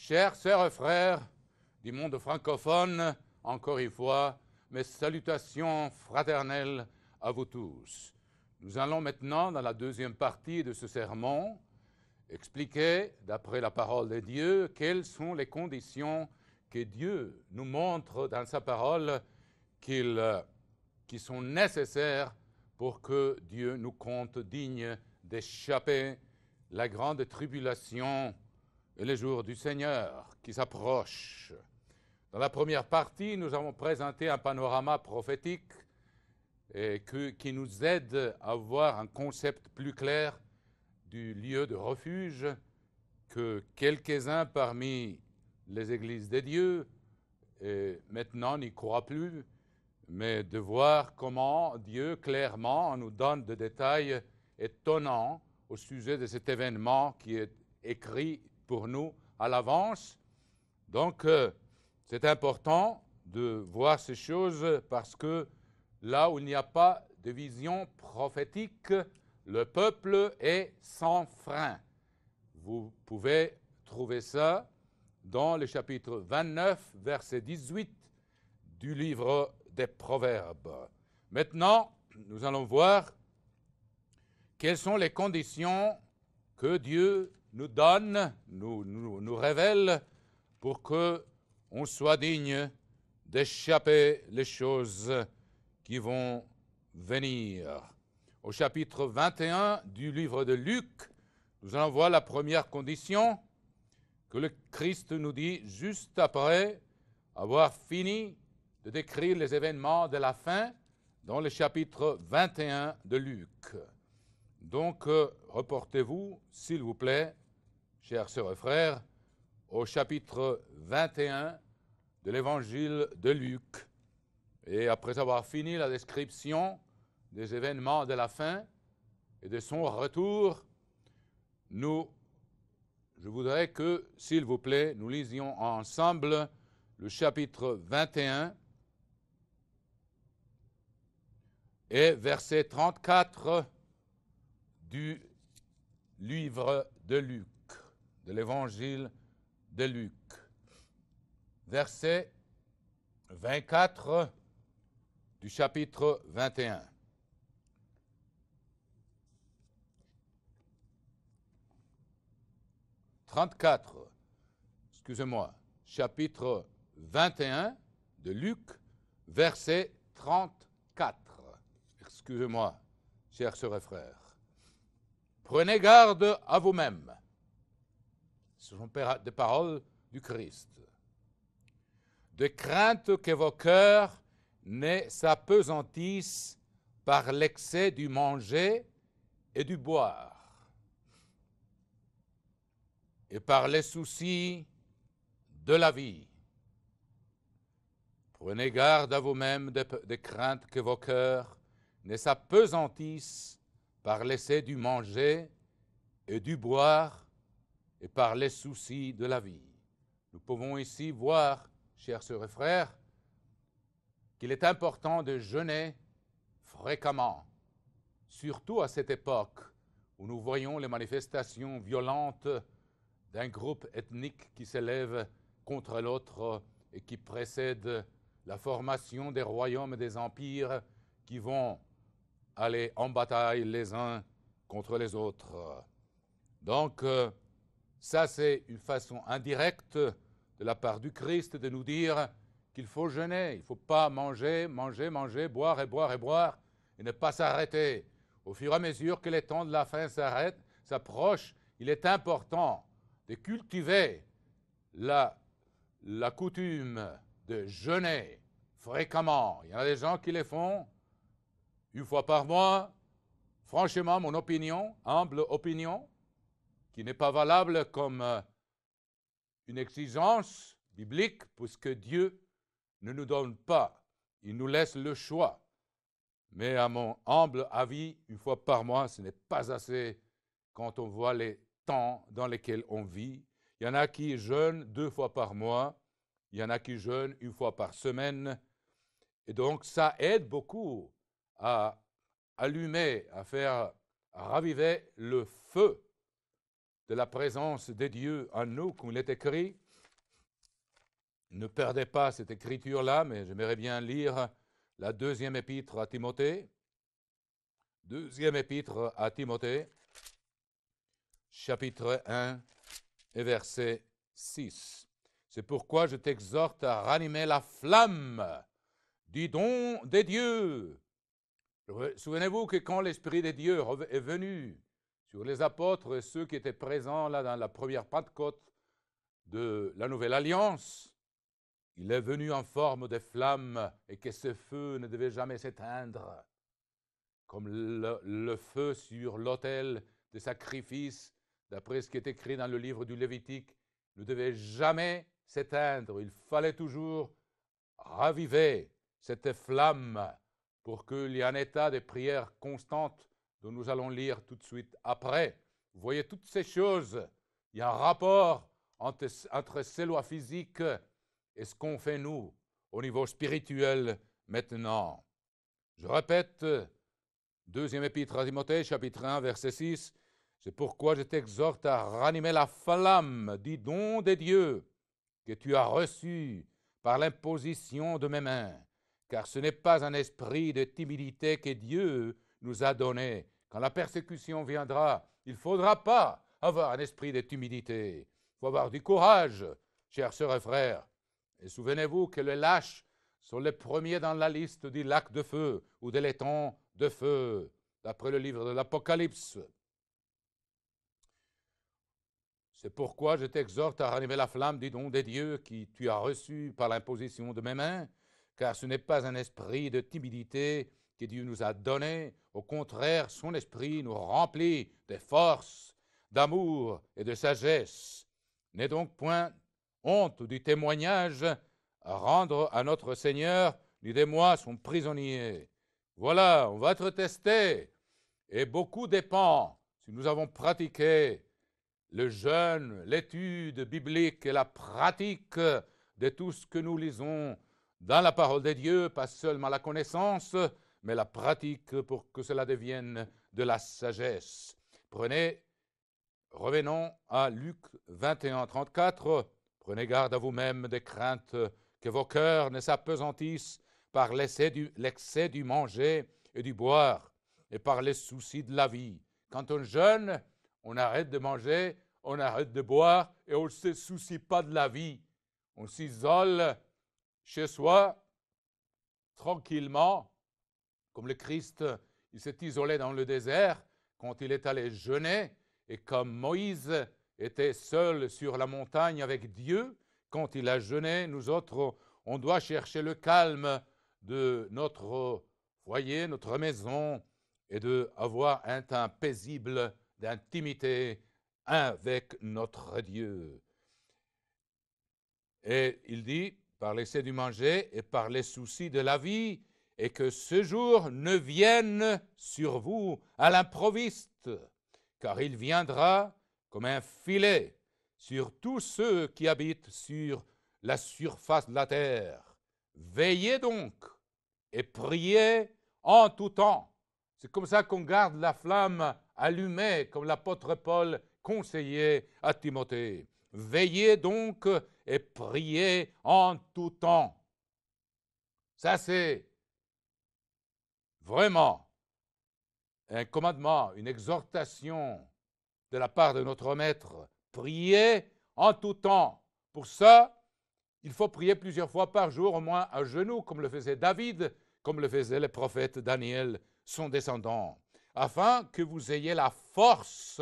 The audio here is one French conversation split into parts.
Chers sœurs et frères du monde francophone, encore une fois, mes salutations fraternelles à vous tous. Nous allons maintenant, dans la deuxième partie de ce sermon, expliquer, d'après la parole de Dieu, quelles sont les conditions que Dieu nous montre dans sa parole qui sont nécessaires pour que Dieu nous compte dignes d'échapper la grande tribulation et les jours du Seigneur qui s'approchent. Dans la première partie, nous avons présenté un panorama prophétique qui nous aide à avoir un concept plus clair du lieu de refuge que quelques-uns parmi les églises de Dieu maintenant n'y croient plus, mais de voir comment Dieu clairement nous donne des détails étonnants au sujet de cet événement qui est écrit pour nous à l'avance. Donc, c'est important de voir ces choses parce que là où il n'y a pas de vision prophétique, le peuple est sans frein. Vous pouvez trouver ça dans le chapitre 29, verset 18 du livre des Proverbes. Maintenant, nous allons voir quelles sont les conditions que Dieu nous donne, nous révèle pour qu'on soit digne d'échapper les choses qui vont venir. Au chapitre 21 du livre de Luc, nous allons voir la première condition que le Christ nous dit juste après avoir fini de décrire les événements de la fin dans le chapitre 21 de Luc. Donc, reportez-vous, s'il vous plaît, chers sœurs et frères, au chapitre 21 de l'évangile de Luc. Et après avoir fini la description des événements de la fin et de son retour, je voudrais que, s'il vous plaît, nous lisions ensemble le chapitre 21 et verset 34 du livre de Luc, de l'évangile de Luc. Verset 24 du chapitre 21. Chapitre 21 de Luc, verset 34. Excusez-moi, chers sœurs et frères. Prenez garde à vous-mêmes. Ce sont des paroles du Christ. De crainte que vos cœurs ne s'apesantissent par l'excès du manger et du boire, et par les soucis de la vie. Prenez garde à vous-même de crainte que vos cœurs ne s'apesantissent par l'excès du manger et du boire, et par les soucis de la vie. Nous pouvons ici voir, chers sœurs et frères, qu'il est important de jeûner fréquemment, surtout à cette époque où nous voyons les manifestations violentes d'un groupe ethnique qui s'élève contre l'autre et qui précède la formation des royaumes et des empires qui vont aller en bataille les uns contre les autres. Donc, ça c'est une façon indirecte de la part du Christ de nous dire qu'il faut jeûner, il ne faut pas manger, boire et ne pas s'arrêter. Au fur et à mesure que les temps de la fin s'approchent, il est important de cultiver la coutume de jeûner fréquemment. Il y en a des gens qui les font une fois par mois. Franchement, mon opinion, humble opinion, qui n'est pas valable comme une exigence biblique, puisque Dieu ne nous donne pas, il nous laisse le choix. Mais à mon humble avis, une fois par mois, ce n'est pas assez quand on voit les temps dans lesquels on vit. Il y en a qui jeûnent 2 fois par mois, il y en a qui jeûnent 1 fois par semaine. Et donc, ça aide beaucoup à allumer, à faire raviver le feu de la présence de Dieu en nous, comme il est écrit, Ne perdez pas cette écriture-là, mais j'aimerais bien lire la deuxième épître à Timothée. Deuxième épître à Timothée, chapitre 1 et verset 6. C'est pourquoi je t'exhorte à ranimer la flamme du don des dieux. Souvenez-vous que quand l'Esprit de Dieu est venu sur les apôtres et ceux qui étaient présents là dans la première Pentecôte de la Nouvelle Alliance, il est venu en forme de flamme et que ce feu ne devait jamais s'éteindre. Comme le feu sur l'autel de sacrifice, d'après ce qui est écrit dans le livre du Lévitique, ne devait jamais s'éteindre. Il fallait toujours raviver cette flamme pour qu'il y ait un état de prière constante dont nous allons lire tout de suite après. Vous voyez toutes ces choses, il y a un rapport entre ces lois physiques et ce qu'on fait nous au niveau spirituel maintenant. Je répète, deuxième épître à Timothée, chapitre 1, verset 6, c'est pourquoi je t'exhorte à ranimer la flamme du don des dieux que tu as reçu par l'imposition de mes mains, car ce n'est pas un esprit de timidité que Dieu nous a donné. Quand la persécution viendra, il ne faudra pas avoir un esprit de timidité. Il faut avoir du courage, chers sœurs et frères. Et souvenez-vous que les lâches sont les premiers dans la liste du lac de feu ou de l'étang de feu, d'après le livre de l'Apocalypse. C'est pourquoi je t'exhorte à ranimer la flamme du don des dieux qui tu as reçu par l'imposition de mes mains, car ce n'est pas un esprit de timidité que Dieu nous a donné. Au contraire, son esprit nous remplit de force, d'amour et de sagesse. N'aie donc point honte du témoignage à rendre à notre Seigneur, ni de moi son prisonnier. Voilà, on va être testé, et beaucoup dépend si nous avons pratiqué le jeûne, l'étude biblique et la pratique de tout ce que nous lisons dans la parole de Dieu, pas seulement la connaissance, mais la pratique pour que cela devienne de la sagesse. Revenons à Luc 21, 34. Prenez garde à vous-même des craintes que vos cœurs ne s'apesantissent par l'excès du manger et du boire et par les soucis de la vie. Quand on jeûne, on arrête de manger, on arrête de boire et on ne se soucie pas de la vie. On s'isole chez soi, tranquillement, comme le Christ, il s'est isolé dans le désert quand il est allé jeûner, et comme Moïse était seul sur la montagne avec Dieu, quand il a jeûné, nous autres, on doit chercher le calme de notre foyer, notre maison, et d'avoir un temps paisible d'intimité avec notre Dieu. Et il dit, par l'excès du manger et par les soucis de la vie, et que ce jour ne vienne sur vous à l'improviste, car il viendra comme un filet sur tous ceux qui habitent sur la surface de la terre. Veillez donc et priez en tout temps. C'est comme ça qu'on garde la flamme allumée, comme l'apôtre Paul conseillait à Timothée. Veillez donc et priez en tout temps. Ça, c'est vraiment un commandement, une exhortation de la part de notre Maître. Priez en tout temps. Pour ça, il faut prier plusieurs fois par jour, au moins à genoux, comme le faisait David, comme le faisait le prophète Daniel, son descendant, afin que vous ayez la force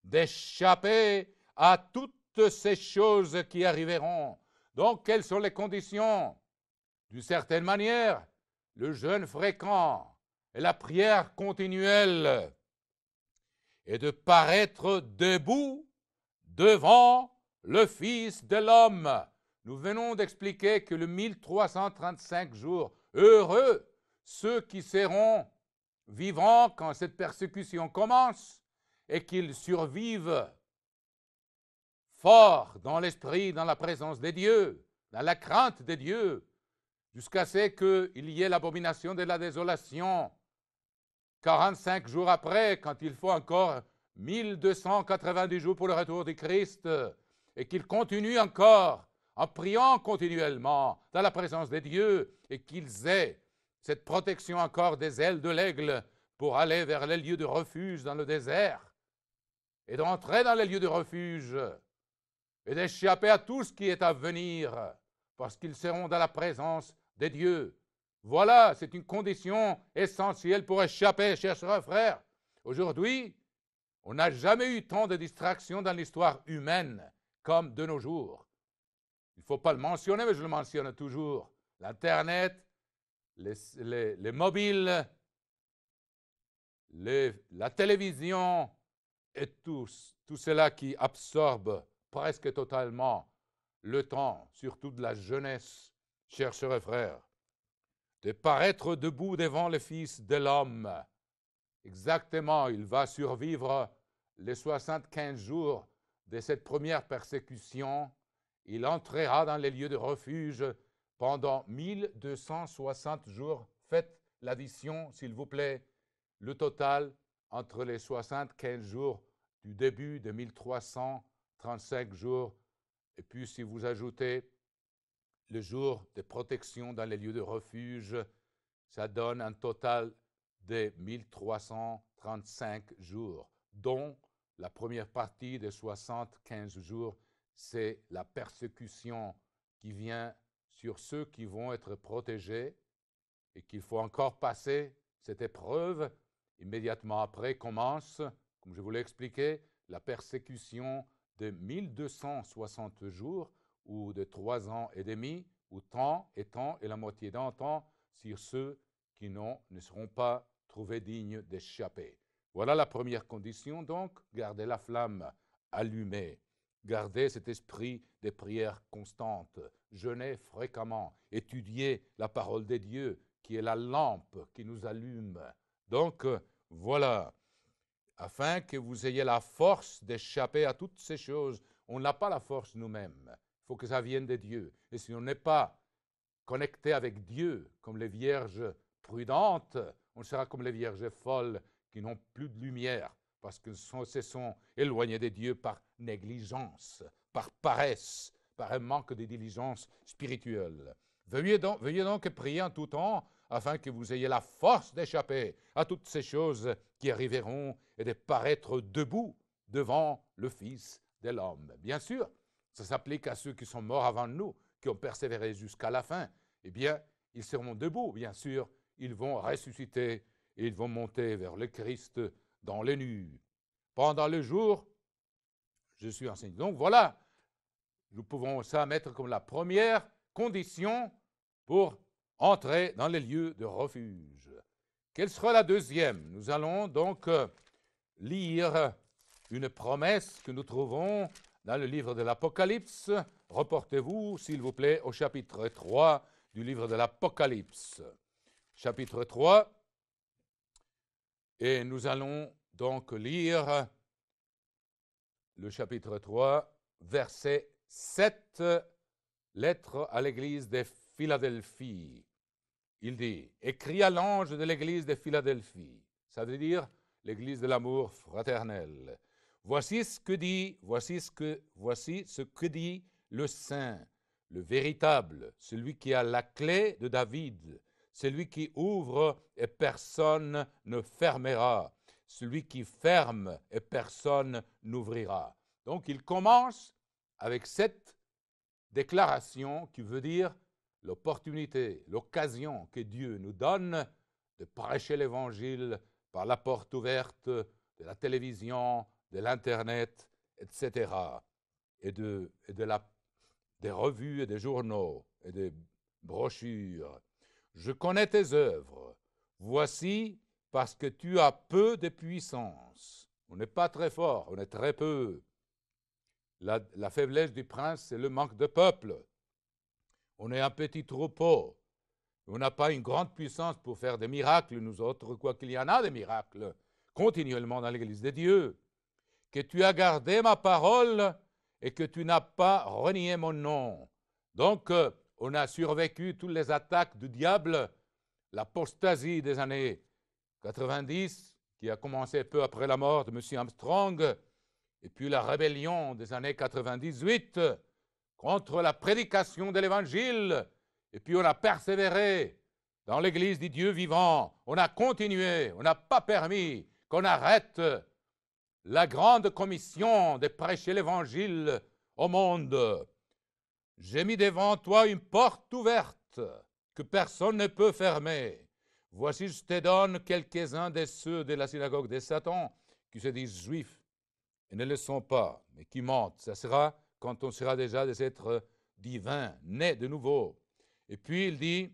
d'échapper à toutes ces choses qui arriveront. Donc, quelles sont les conditions? D'une certaine manière, le jeûne fréquent et la prière continuelle, et de paraître debout devant le Fils de l'homme. Nous venons d'expliquer que le 1335 jours, heureux ceux qui seront vivants quand cette persécution commence et qu'ils survivent forts dans l'esprit, dans la présence des dieux, dans la crainte des dieux, jusqu'à ce qu'il y ait l'abomination de la désolation 45 jours après, quand il faut encore 1290 jours pour le retour du Christ, et qu'il continue encore en priant continuellement dans la présence de Dieu et qu'ils aient cette protection encore des ailes de l'aigle pour aller vers les lieux de refuge dans le désert et d'entrer dans les lieux de refuge et d'échapper à tout ce qui est à venir parce qu'ils seront dans la présence de Dieu. Voilà, c'est une condition essentielle pour échapper, chers frères. Aujourd'hui, on n'a jamais eu tant de distractions dans l'histoire humaine comme de nos jours. Il ne faut pas le mentionner, mais je le mentionne toujours. L'Internet, les mobiles, la télévision et tout cela qui absorbe presque totalement le temps, surtout de la jeunesse, chers sœurs et frères, de paraître debout devant le Fils de l'homme. Exactement, il va survivre les 75 jours de cette première persécution. Il entrera dans les lieux de refuge pendant 1260 jours. Faites l'addition, s'il vous plaît, le total entre les 75 jours du début de 1335 jours, et puis si vous ajoutez le jour de protection dans les lieux de refuge, ça donne un total de 1335 jours, dont la première partie de 75 jours, c'est la persécution qui vient sur ceux qui vont être protégés et qu'il faut encore passer cette épreuve. Immédiatement après commence, comme je vous l'ai expliqué, la persécution de 1260 jours ou de 3 ans et demi, ou temps et la moitié d'un temps sur ceux qui ne seront pas trouvés dignes d'échapper. Voilà la première condition, donc, gardez la flamme allumée, gardez cet esprit de prière constante, jeûnez fréquemment, étudiez la parole de Dieu, qui est la lampe qui nous allume. Donc, voilà, afin que vous ayez la force d'échapper à toutes ces choses. On n'a pas la force nous-mêmes. Il faut que ça vienne de Dieu. Et si on n'est pas connecté avec Dieu, comme les vierges prudentes, on sera comme les vierges folles qui n'ont plus de lumière parce qu'elles se sont éloignées de Dieu par négligence, par paresse, par un manque de diligence spirituelle. Veuillez donc prier en tout temps afin que vous ayez la force d'échapper à toutes ces choses qui arriveront et de paraître debout devant le Fils de l'homme. Bien sûr, ça s'applique à ceux qui sont morts avant nous, qui ont persévéré jusqu'à la fin. Eh bien, ils seront debout, bien sûr, ils vont ressusciter et ils vont monter vers le Christ dans les nues. Pendant le jour, je suis enseigné. Donc voilà, nous pouvons ça mettre comme la première condition pour entrer dans les lieux de refuge. Quelle sera la deuxième? Nous allons donc lire une promesse que nous trouvons dans le livre de l'Apocalypse. Reportez-vous, s'il vous plaît, au chapitre 3 du livre de l'Apocalypse. Chapitre 3, et nous allons donc lire le chapitre 3, verset 7, lettre à l'église de Philadelphie. Il dit, écrit à l'ange de l'église de Philadelphie, ça veut dire l'église de l'amour fraternel. Voici ce que dit le Saint, le véritable, celui qui a la clé de David, celui qui ouvre et personne ne fermera, celui qui ferme et personne n'ouvrira. Donc il commence avec cette déclaration qui veut dire l'opportunité, l'occasion que Dieu nous donne de prêcher l'Évangile par la porte ouverte de la télévision, de l'Internet, etc. Et des revues et des journaux et des brochures. Je connais tes œuvres. Voici parce que tu as peu de puissance. On n'est pas très fort, on est très peu. La faiblesse du prince, c'est le manque de peuple. On est un petit troupeau. On n'a pas une grande puissance pour faire des miracles, nous autres, quoiqu'il y en a des miracles continuellement dans l'Église de Dieu. Que tu as gardé ma parole et que tu n'as pas renié mon nom. Donc, on a survécu toutes les attaques du diable, l'apostasie des années 90, qui a commencé peu après la mort de M. Armstrong, et puis la rébellion des années 98, contre la prédication de l'Évangile, et puis on a persévéré dans l'Église du Dieu vivant. On a continué, on n'a pas permis qu'on arrête la grande commission de prêcher l'Évangile au monde. J'ai mis devant toi une porte ouverte que personne ne peut fermer. Voici, je te donne quelques-uns de ceux de la synagogue de Satan qui se disent juifs et ne le sont pas, mais qui mentent. Ça sera quand on sera déjà des êtres divins, nés de nouveau. Et puis il dit,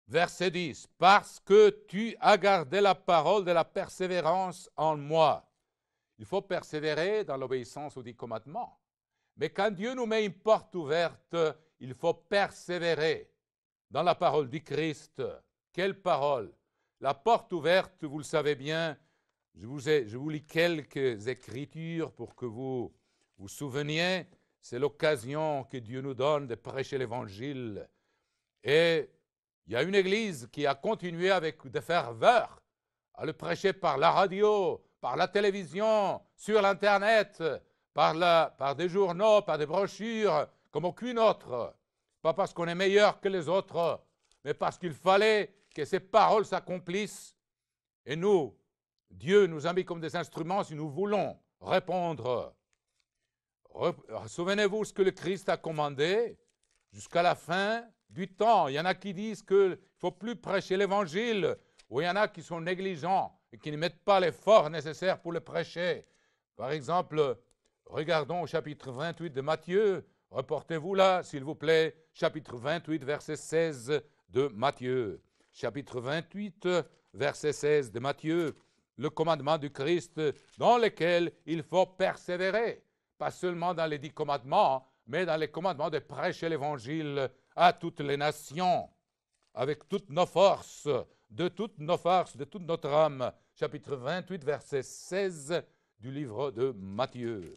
verset 10, « Parce que tu as gardé la parole de la persévérance en moi. » Il faut persévérer dans l'obéissance aux 10 commandements. Mais quand Dieu nous met une porte ouverte, il faut persévérer dans la parole du Christ. Quelle parole? La porte ouverte, vous le savez bien, je vous lis quelques écritures pour que vous vous souveniez. C'est l'occasion que Dieu nous donne de prêcher l'Évangile. Et il y a une église qui a continué avec de ferveur à le prêcher par la radio, par la télévision, sur l'Internet, par des journaux, par des brochures, comme aucune autre. Pas parce qu'on est meilleur que les autres, mais parce qu'il fallait que ces paroles s'accomplissent. Et nous, Dieu nous a mis comme des instruments si nous voulons répondre. Souvenez-vous ce que le Christ a commandé jusqu'à la fin du temps. Il y en a qui disent qu'il ne faut plus prêcher l'Évangile, ou il y en a qui sont négligents et qui ne mettent pas l'effort nécessaire pour le prêcher. Par exemple, regardons au chapitre 28 de Matthieu. Reportez-vous là, s'il vous plaît, chapitre 28, verset 16 de Matthieu. Chapitre 28, verset 16 de Matthieu, le commandement du Christ dans lequel il faut persévérer. Pas seulement dans les 10 commandements, mais dans les commandements de prêcher l'Évangile à toutes les nations, avec toutes nos forces, de toute notre âme. Chapitre 28, verset 16 du livre de Matthieu.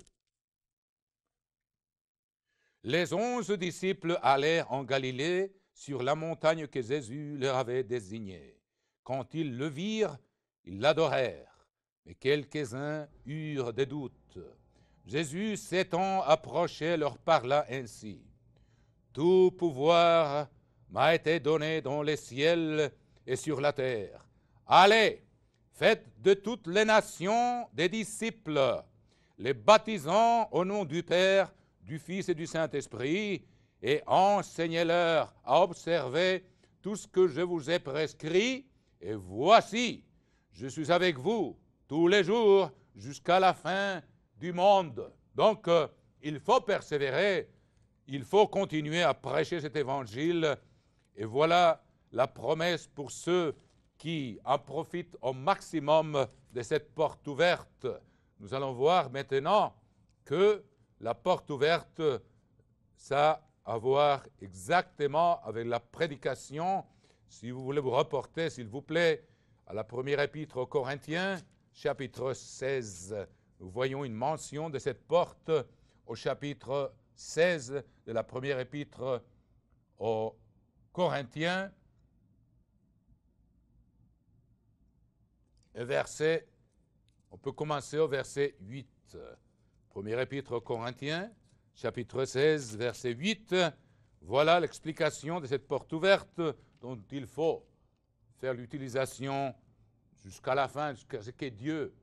Les 11 disciples allèrent en Galilée sur la montagne que Jésus leur avait désignée. Quand ils le virent, ils l'adorèrent, mais quelques-uns eurent des doutes. Jésus s'étant approché leur parla ainsi. « Tout pouvoir m'a été donné dans les ciels et sur la terre. Allez, faites de toutes les nations des disciples, les baptisant au nom du Père, du Fils et du Saint-Esprit, et enseignez-leur à observer tout ce que je vous ai prescrit, et voici, je suis avec vous tous les jours jusqu'à la fin du monde. » Donc, il faut persévérer, il faut continuer à prêcher cet évangile, et voilà la promesse pour ceux qui en profitent au maximum de cette porte ouverte. Nous allons voir maintenant que la porte ouverte, ça a à voir exactement avec la prédication. Si vous voulez vous reporter, s'il vous plaît, à la première épître aux Corinthiens, chapitre 16. Nous voyons une mention de cette porte au chapitre 16 de la première épître aux Corinthiens. On peut commencer au verset 8. Première épître aux Corinthiens, chapitre 16, verset 8. Voilà l'explication de cette porte ouverte dont il faut faire l'utilisation jusqu'à la fin, jusqu'à ce que Dieu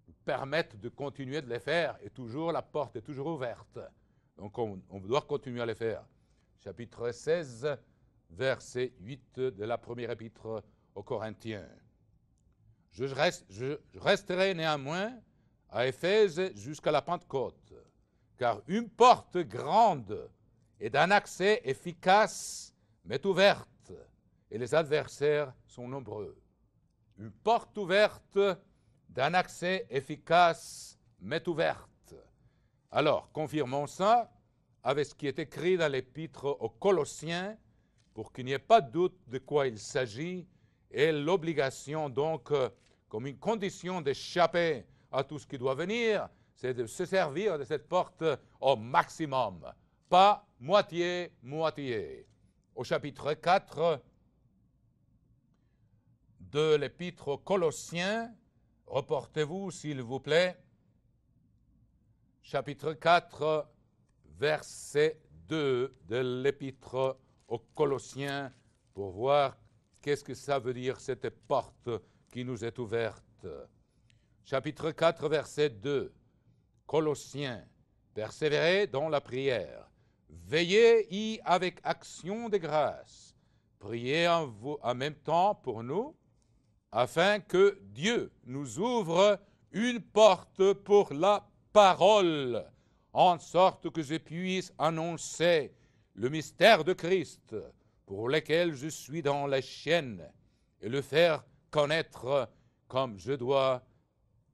nous permette de continuer de les faire. Et toujours, la porte est toujours ouverte. Donc on doit continuer à les faire. Chapitre 16, verset 8 de la première épître aux Corinthiens. Je resterai néanmoins à Éphèse jusqu'à la Pentecôte, car une porte grande et d'un accès efficace m'est ouverte, et les adversaires sont nombreux. Une porte ouverte d'un accès efficace m'est ouverte. Alors, confirmons ça avec ce qui est écrit dans l'épître aux Colossiens, pour qu'il n'y ait pas de doute de quoi il s'agit, et l'obligation donc, comme une condition d'échapper à tout ce qui doit venir, c'est de se servir de cette porte au maximum, pas moitié-moitié. Au chapitre 4 de l'épître aux Colossiens, reportez-vous s'il vous plaît, chapitre 4, verset 2 de l'épître aux Colossiens, pour voir qu'est-ce que ça veut dire, cette porte qui nous est ouverte. Chapitre 4, verset 2, Colossiens, persévérez dans la prière, veillez y avec action de grâce, priez en même temps pour nous, afin que Dieu nous ouvre une porte pour la parole, en sorte que je puisse annoncer le mystère de Christ, pour lequel je suis dans la chaîne, et le faire connaître comme je dois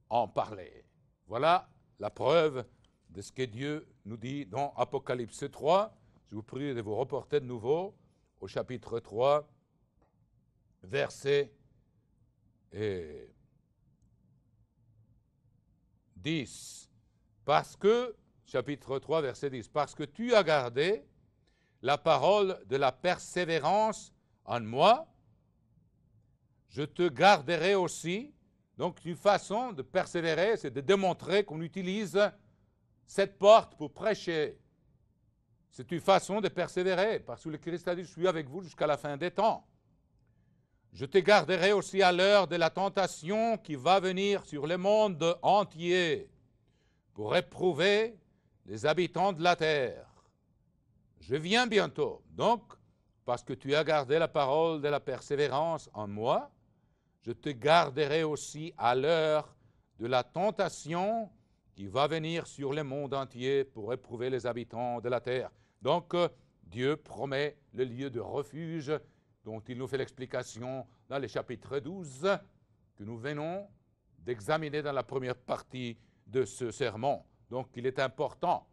en parler. Voilà la preuve de ce que Dieu nous dit dans Apocalypse 3. Je vous prie de vous reporter de nouveau au chapitre 3, verset 10. Parce que, chapitre 3, verset 10, parce que tu as gardé la parole de la persévérance en moi, je te garderai aussi. Donc, une façon de persévérer, c'est de démontrer qu'on utilise cette porte pour prêcher. C'est une façon de persévérer, parce que le Christ a dit, je suis avec vous jusqu'à la fin des temps. Je te garderai aussi à l'heure de la tentation qui va venir sur le monde entier pour éprouver les habitants de la terre. Je viens bientôt. Donc, parce que tu as gardé la parole de la persévérance en moi, je te garderai aussi à l'heure de la tentation qui va venir sur le monde entier pour éprouver les habitants de la terre. Donc, Dieu promet le lieu de refuge dont il nous fait l'explication dans le chapitre 12 que nous venons d'examiner dans la première partie de ce sermon. Donc, il est important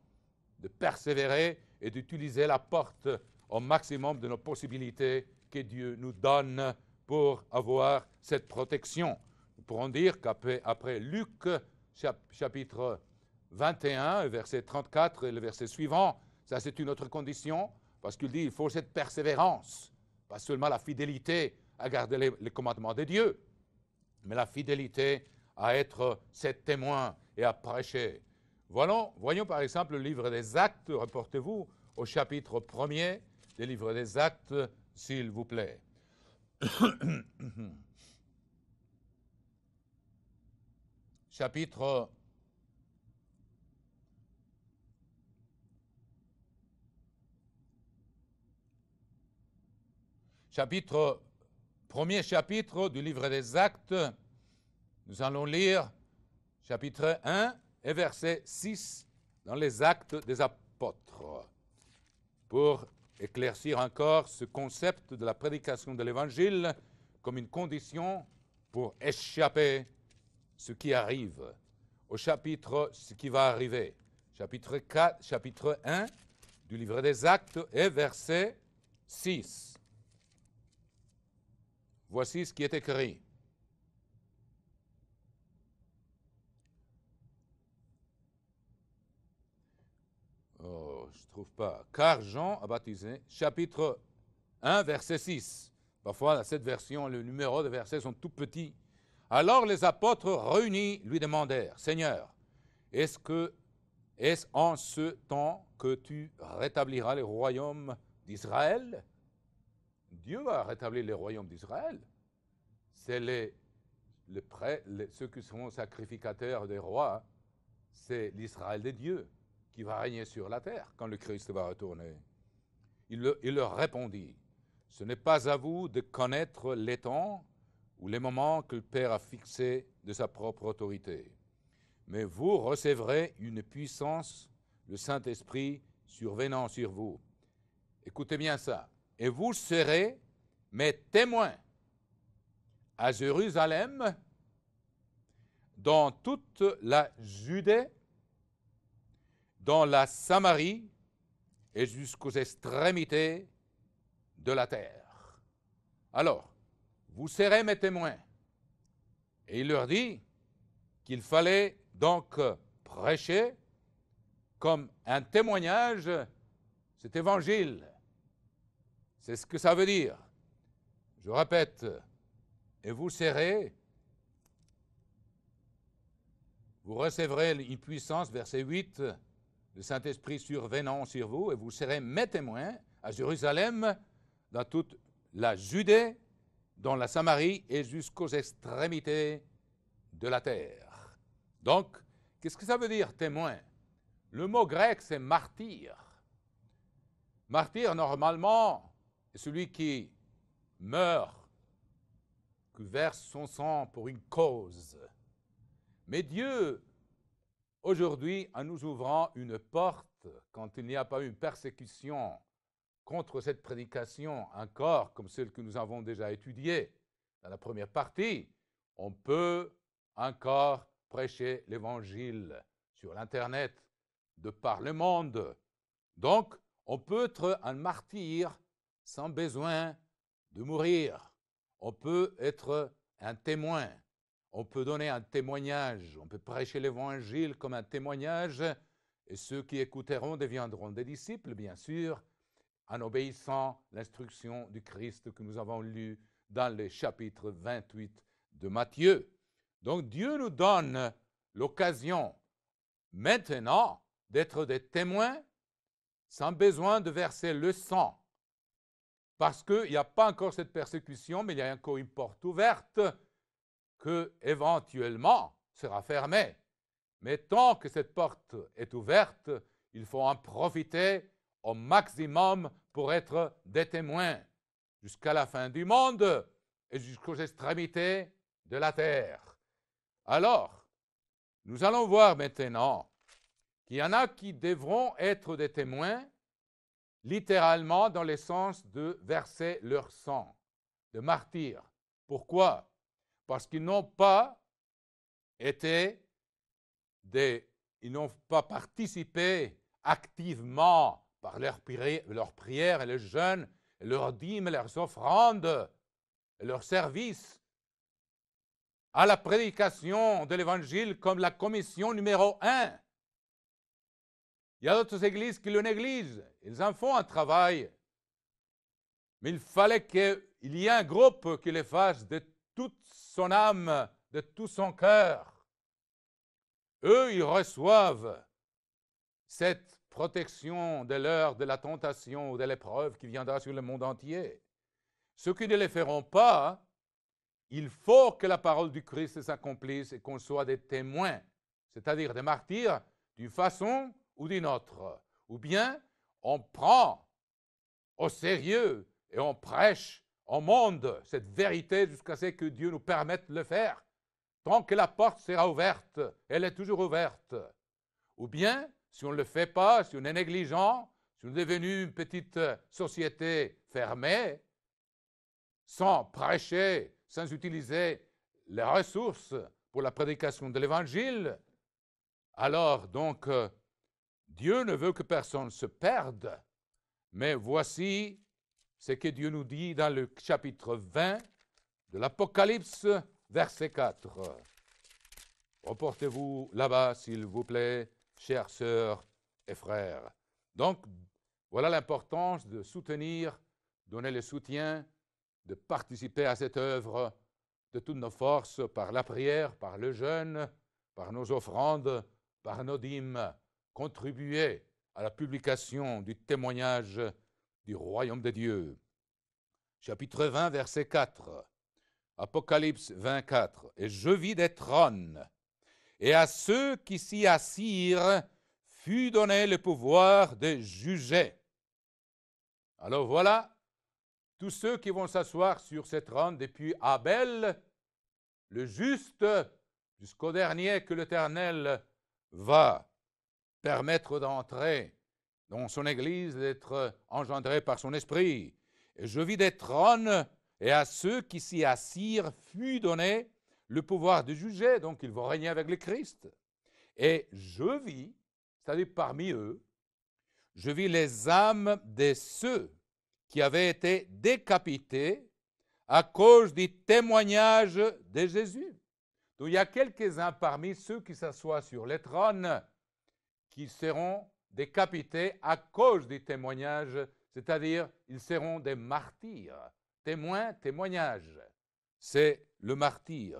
de persévérer et d'utiliser la porte au maximum de nos possibilités que Dieu nous donne pour avoir cette protection. Nous pourrons dire qu'après Luc, chapitre 21, verset 34 et le verset suivant, ça c'est une autre condition, parce qu'il dit qu'il faut cette persévérance, pas seulement la fidélité à garder les commandements de Dieu, mais la fidélité à être ses témoins et à prêcher. Voyons par exemple le livre des Actes, reportez-vous au chapitre 1er du livre des Actes, s'il vous plaît. Chapitre premier chapitre du livre des Actes, nous allons lire chapitre 1 et verset 6 dans les Actes des Apôtres, pour éclaircir encore ce concept de la prédication de l'Évangile comme une condition pour échapper ce qui arrive, ce qui va arriver. Chapitre 1 du livre des Actes et verset 6. Voici ce qui est écrit. Oh, je ne trouve pas. Car Jean a baptisé, chapitre 1, verset 6. Parfois, dans cette version, le numéro de versets sont tout petits. Alors les apôtres réunis lui demandèrent, Seigneur, est-ce en ce temps que tu rétabliras le royaume d'Israël? Dieu va rétablir le royaume d'Israël. C'est ceux qui seront sacrificateurs des rois, c'est l'Israël de Dieu qui va régner sur la terre quand le Christ va retourner. Il leur répondit, ce n'est pas à vous de connaître les temps ou les moments que le Père a fixés de sa propre autorité, mais vous recevrez une puissance, le Saint-Esprit survenant sur vous. Écoutez bien ça. Et vous serez mes témoins à Jérusalem, dans toute la Judée, dans la Samarie et jusqu'aux extrémités de la terre. Alors, vous serez mes témoins. Et il leur dit qu'il fallait donc prêcher comme un témoignage cet évangile. C'est ce que ça veut dire. Je répète, et vous vous recevrez une puissance, verset 8, le Saint-Esprit survenant sur vous, et vous serez mes témoins à Jérusalem, dans toute la Judée, dans la Samarie et jusqu'aux extrémités de la terre. Donc, qu'est-ce que ça veut dire, témoin? Le mot grec, c'est martyr. Martyr, normalement, est celui qui meurt, qui verse son sang pour une cause. Mais Dieu, aujourd'hui, en nous ouvrant une porte, quand il n'y a pas eu une persécution contre cette prédication, encore comme celle que nous avons déjà étudiée dans la première partie, on peut encore prêcher l'Évangile sur l'Internet, de par le monde. Donc, on peut être un martyr sans besoin de mourir. On peut être un témoin. On peut donner un témoignage. On peut prêcher l'Évangile comme un témoignage. Et ceux qui écouteront deviendront des disciples, bien sûr, en obéissant l'instruction du Christ que nous avons lue dans le chapitre 28 de Matthieu. Donc Dieu nous donne l'occasion maintenant d'être des témoins sans besoin de verser le sang. Parce qu'il n'y a pas encore cette persécution, mais il y a encore une porte ouverte que éventuellement sera fermée. Mais tant que cette porte est ouverte, il faut en profiter au maximum pour être des témoins jusqu'à la fin du monde et jusqu'aux extrémités de la terre. Alors, nous allons voir maintenant qu'il y en a qui devront être des témoins, littéralement dans le sens de verser leur sang, de martyrs. Pourquoi? Parce qu'ils n'ont pas participé activement par leurs prières et leurs jeûnes, et leurs dîmes, leurs offrandes, et leurs services à la prédication de l'Évangile comme la commission numéro 1. Il y a d'autres églises qui le négligent. Ils en font un travail. Mais il fallait qu'il y ait un groupe qui le fasse de toute son âme, de tout son cœur. Eux, ils reçoivent cette protection de l'heure de la tentation ou de l'épreuve qui viendra sur le monde entier. Ceux qui ne le feront pas, il faut que la parole du Christ s'accomplisse et qu'on soit des témoins, c'est-à-dire des martyrs d'une façon ou d'une autre. Ou bien on prend au sérieux et on prêche au monde cette vérité jusqu'à ce que Dieu nous permette de le faire. Tant que la porte sera ouverte, elle est toujours ouverte. Ou bien, si on ne le fait pas, si on est négligent, si on est devenu une petite société fermée, sans prêcher, sans utiliser les ressources pour la prédication de l'Évangile, alors donc Dieu ne veut que personne se perde. Mais voici ce que Dieu nous dit dans le chapitre 20 de l'Apocalypse, verset 4. Reportez-vous là-bas, s'il vous plaît, chères sœurs et frères. Donc, voilà l'importance de soutenir, donner le soutien, de participer à cette œuvre de toutes nos forces par la prière, par le jeûne, par nos offrandes, par nos dîmes, contribuer à la publication du témoignage du royaume de Dieu. Chapitre 20, verset 4. Apocalypse 24. Et je vis des trônes, et à ceux qui s'y assirent fut donné le pouvoir de juger. Alors voilà, tous ceux qui vont s'asseoir sur ces trônes depuis Abel, le juste, jusqu'au dernier que l'Éternel va permettre d'entrer dans son Église, d'être engendré par son Esprit. Et je vis des trônes, et à ceux qui s'y assirent fut donné le pouvoir de juger, donc ils vont régner avec le Christ. Et je vis, c'est-à-dire parmi eux, je vis les âmes de ceux qui avaient été décapités à cause du témoignage de Jésus. Donc il y a quelques-uns parmi ceux qui s'assoient sur les trônes qui seront décapités à cause du témoignage, c'est-à-dire ils seront des martyrs. Témoin, témoignage, c'est le martyr.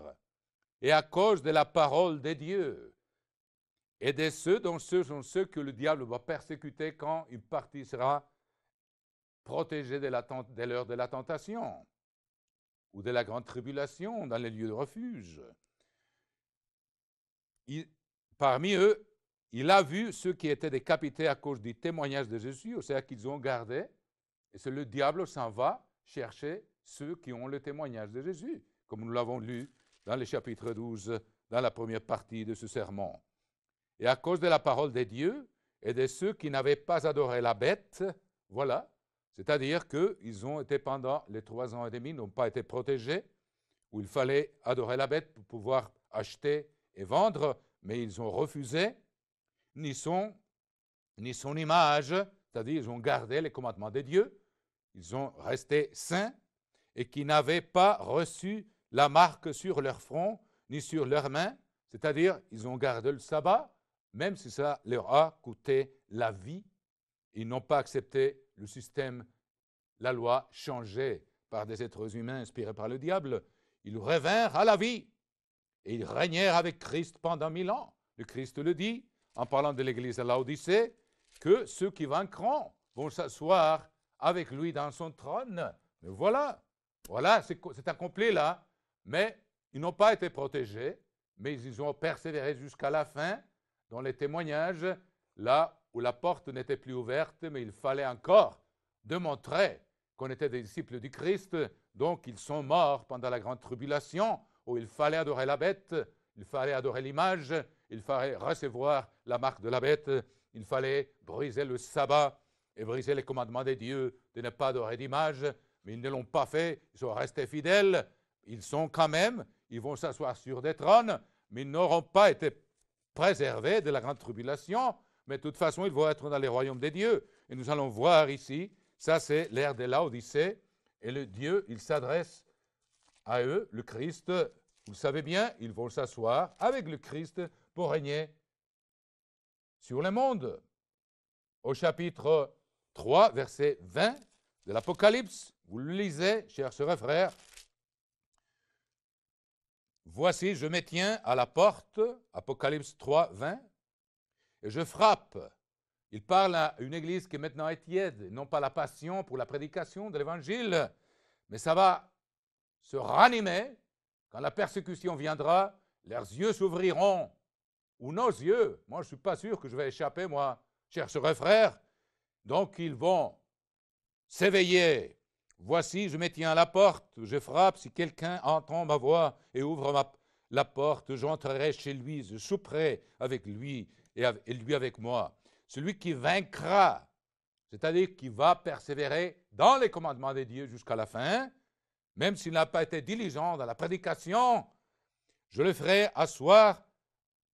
Et à cause de la parole de Dieu, Et de ceux dont ceux sont ceux que le diable va persécuter quand une partie sera protégée de l'heure de la tentation ou de la grande tribulation dans les lieux de refuge. Parmi eux, il a vu ceux qui étaient décapités à cause du témoignage de Jésus, c'est-à-dire qu'ils ont gardé, et c'est le diable s'en va chercher ceux qui ont le témoignage de Jésus, comme nous l'avons lu dans le chapitre 12, dans la première partie de ce sermon. Et à cause de la parole de Dieu et de ceux qui n'avaient pas adoré la bête, voilà, c'est-à-dire qu'ils ont été pendant les 3 ans et demi, n'ont pas été protégés, où il fallait adorer la bête pour pouvoir acheter et vendre, mais ils ont refusé, ni son image, c'est-à-dire ils ont gardé les commandements de Dieu, ils ont resté saints, et qui n'avaient pas reçu la marque sur leur front, ni sur leurs mains, c'est-à-dire ils ont gardé le sabbat, même si ça leur a coûté la vie. Ils n'ont pas accepté le système, la loi changée par des êtres humains inspirés par le diable. Ils revinrent à la vie et ils régnèrent avec Christ pendant 1000 ans. Le Christ le dit, en parlant de l'Église à Laodicée, que ceux qui vaincront vont s'asseoir avec lui dans son trône. Mais voilà, c'est accompli là. Mais ils n'ont pas été protégés, mais ils ont persévéré jusqu'à la fin dans les témoignages, là où la porte n'était plus ouverte, mais il fallait encore démontrer qu'on était des disciples du Christ. Donc ils sont morts pendant la grande tribulation, où il fallait adorer la bête, il fallait adorer l'image, il fallait recevoir la marque de la bête, il fallait briser le sabbat et briser les commandements de Dieu de ne pas adorer d'image, mais ils ne l'ont pas fait, ils sont restés fidèles, ils sont quand même, ils vont s'asseoir sur des trônes, mais ils n'auront pas été préservés de la grande tribulation, mais de toute façon, ils vont être dans les royaumes des dieux. Et nous allons voir ici, ça c'est l'ère de Laodicée, et le Dieu, il s'adresse à eux, le Christ, vous le savez bien, ils vont s'asseoir avec le Christ pour régner sur le monde. Au chapitre 3, verset 20 de l'Apocalypse, vous le lisez, chers sœurs et frères. Voici, je me tiens à la porte, Apocalypse 3, 20, et je frappe. Il parle à une église qui maintenant est tiède, non pas la passion pour la prédication de l'évangile, mais ça va se ranimer. Quand la persécution viendra, leurs yeux s'ouvriront, ou nos yeux. Moi, je ne suis pas sûr que je vais échapper, moi, chers sœurs et frères. Donc, ils vont s'éveiller. Voici, je me tiens à la porte, je frappe, si quelqu'un entend ma voix et ouvre la porte, j'entrerai chez lui, je souperai avec lui et lui avec moi. Celui qui vaincra, c'est-à-dire qui va persévérer dans les commandements de Dieu jusqu'à la fin, même s'il n'a pas été diligent dans la prédication, je le ferai asseoir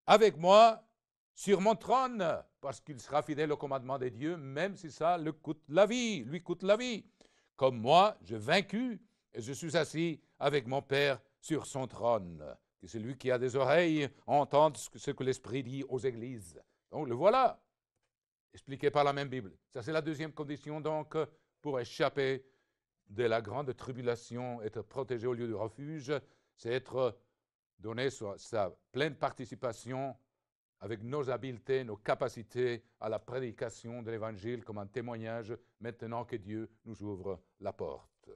avec moi sur mon trône, parce qu'il sera fidèle au commandement de Dieu, même si ça lui coûte la vie. Comme moi, j'ai vaincu et je suis assis avec mon Père sur son trône. Que celui qui a des oreilles entende ce que l'Esprit dit aux églises. Donc le voilà, expliqué par la même Bible. Ça, c'est la deuxième condition, donc, pour échapper de la grande tribulation, être protégé au lieu de refuge, c'est être donné sa pleine participation avec nos habiletés, nos capacités à la prédication de l'Évangile comme un témoignage maintenant que Dieu nous ouvre la porte.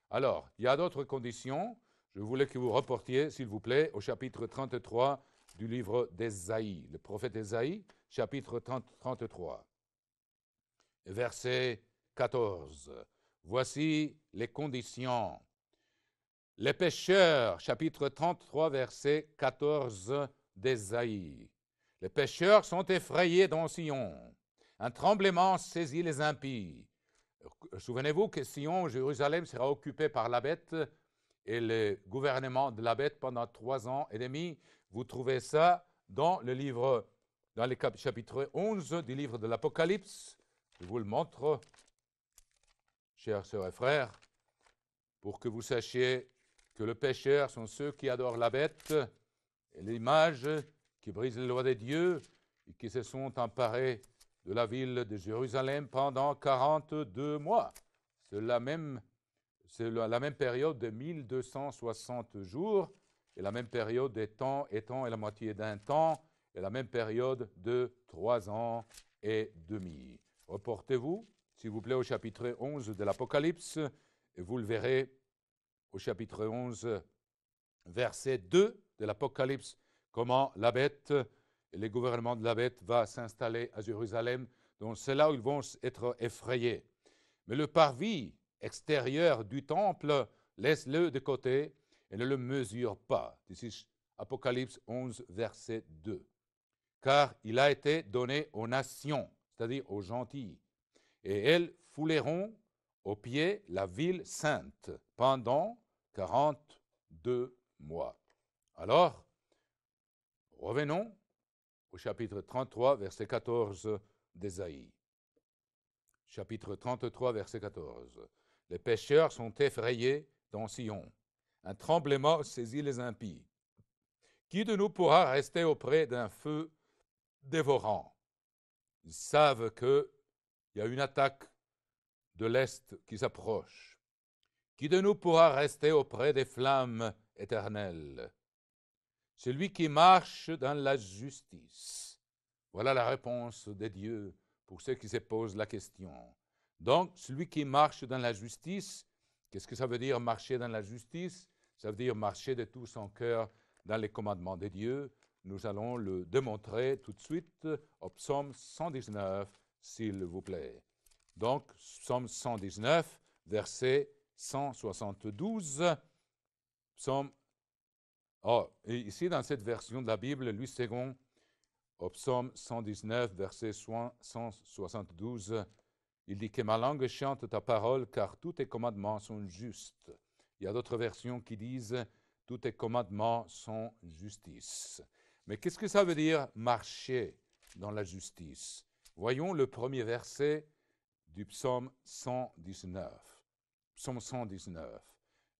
Alors, il y a d'autres conditions. Je voulais que vous reportiez, s'il vous plaît, au chapitre 33 du livre d'Ésaïe, le prophète Ésaïe, chapitre 33, verset 14. Voici les conditions. Les pécheurs, chapitre 33, verset 14 d'Ésaïe. Les pécheurs sont effrayés dans Sion. Un tremblement saisit les impies. Souvenez-vous que Sion, Jérusalem, sera occupé par la bête et le gouvernement de la bête pendant 3 ans et demi. Vous trouvez ça dans le livre, dans le chapitre 11 du livre de l'Apocalypse. Je vous le montre, chers sœurs et frères, pour que vous sachiez que les pécheurs sont ceux qui adorent la bête et l'image, qui brisent les lois de Dieu et qui se sont emparés de la ville de Jérusalem pendant 42 mois. C'est la même période de 1260 jours et la même période des temps étant la moitié d'un temps et la même période de 3 ans et demi. Reportez-vous, s'il vous plaît, au chapitre 11 de l'Apocalypse, et vous le verrez au chapitre 11, verset 2 de l'Apocalypse, comment la bête et le gouvernement de la bête va s'installer à Jérusalem. Donc c'est là où ils vont être effrayés. Mais le parvis extérieur du temple, laisse-le de côté et ne le mesure pas. Ici, Apocalypse 11, verset 2. Car il a été donné aux nations, c'est-à-dire aux gentils, et elles fouleront aux pieds la ville sainte pendant 42 mois. Alors, revenons au chapitre 33, verset 14 d'Ésaïe. Chapitre 33, verset 14. Les pécheurs sont effrayés dans Sion. Un tremblement saisit les impies. Qui de nous pourra rester auprès d'un feu dévorant? Ils savent qu'il y a une attaque de l'Est qui s'approche. Qui de nous pourra rester auprès des flammes éternelles? Celui qui marche dans la justice. Voilà la réponse de Dieu pour ceux qui se posent la question. Donc, celui qui marche dans la justice, qu'est-ce que ça veut dire marcher dans la justice? Ça veut dire marcher de tout son cœur dans les commandements de Dieu. Nous allons le démontrer tout de suite au psaume 119, s'il vous plaît. Donc, psaume 119, verset 172. Et ici, dans cette version de la Bible, Louis II, au psaume 119, verset 172, il dit que ma langue chante ta parole, car tous tes commandements sont justes. Il y a d'autres versions qui disent tous tes commandements sont justice. Mais qu'est-ce que ça veut dire marcher dans la justice? Voyons le premier verset du psaume 119. Psaume 119.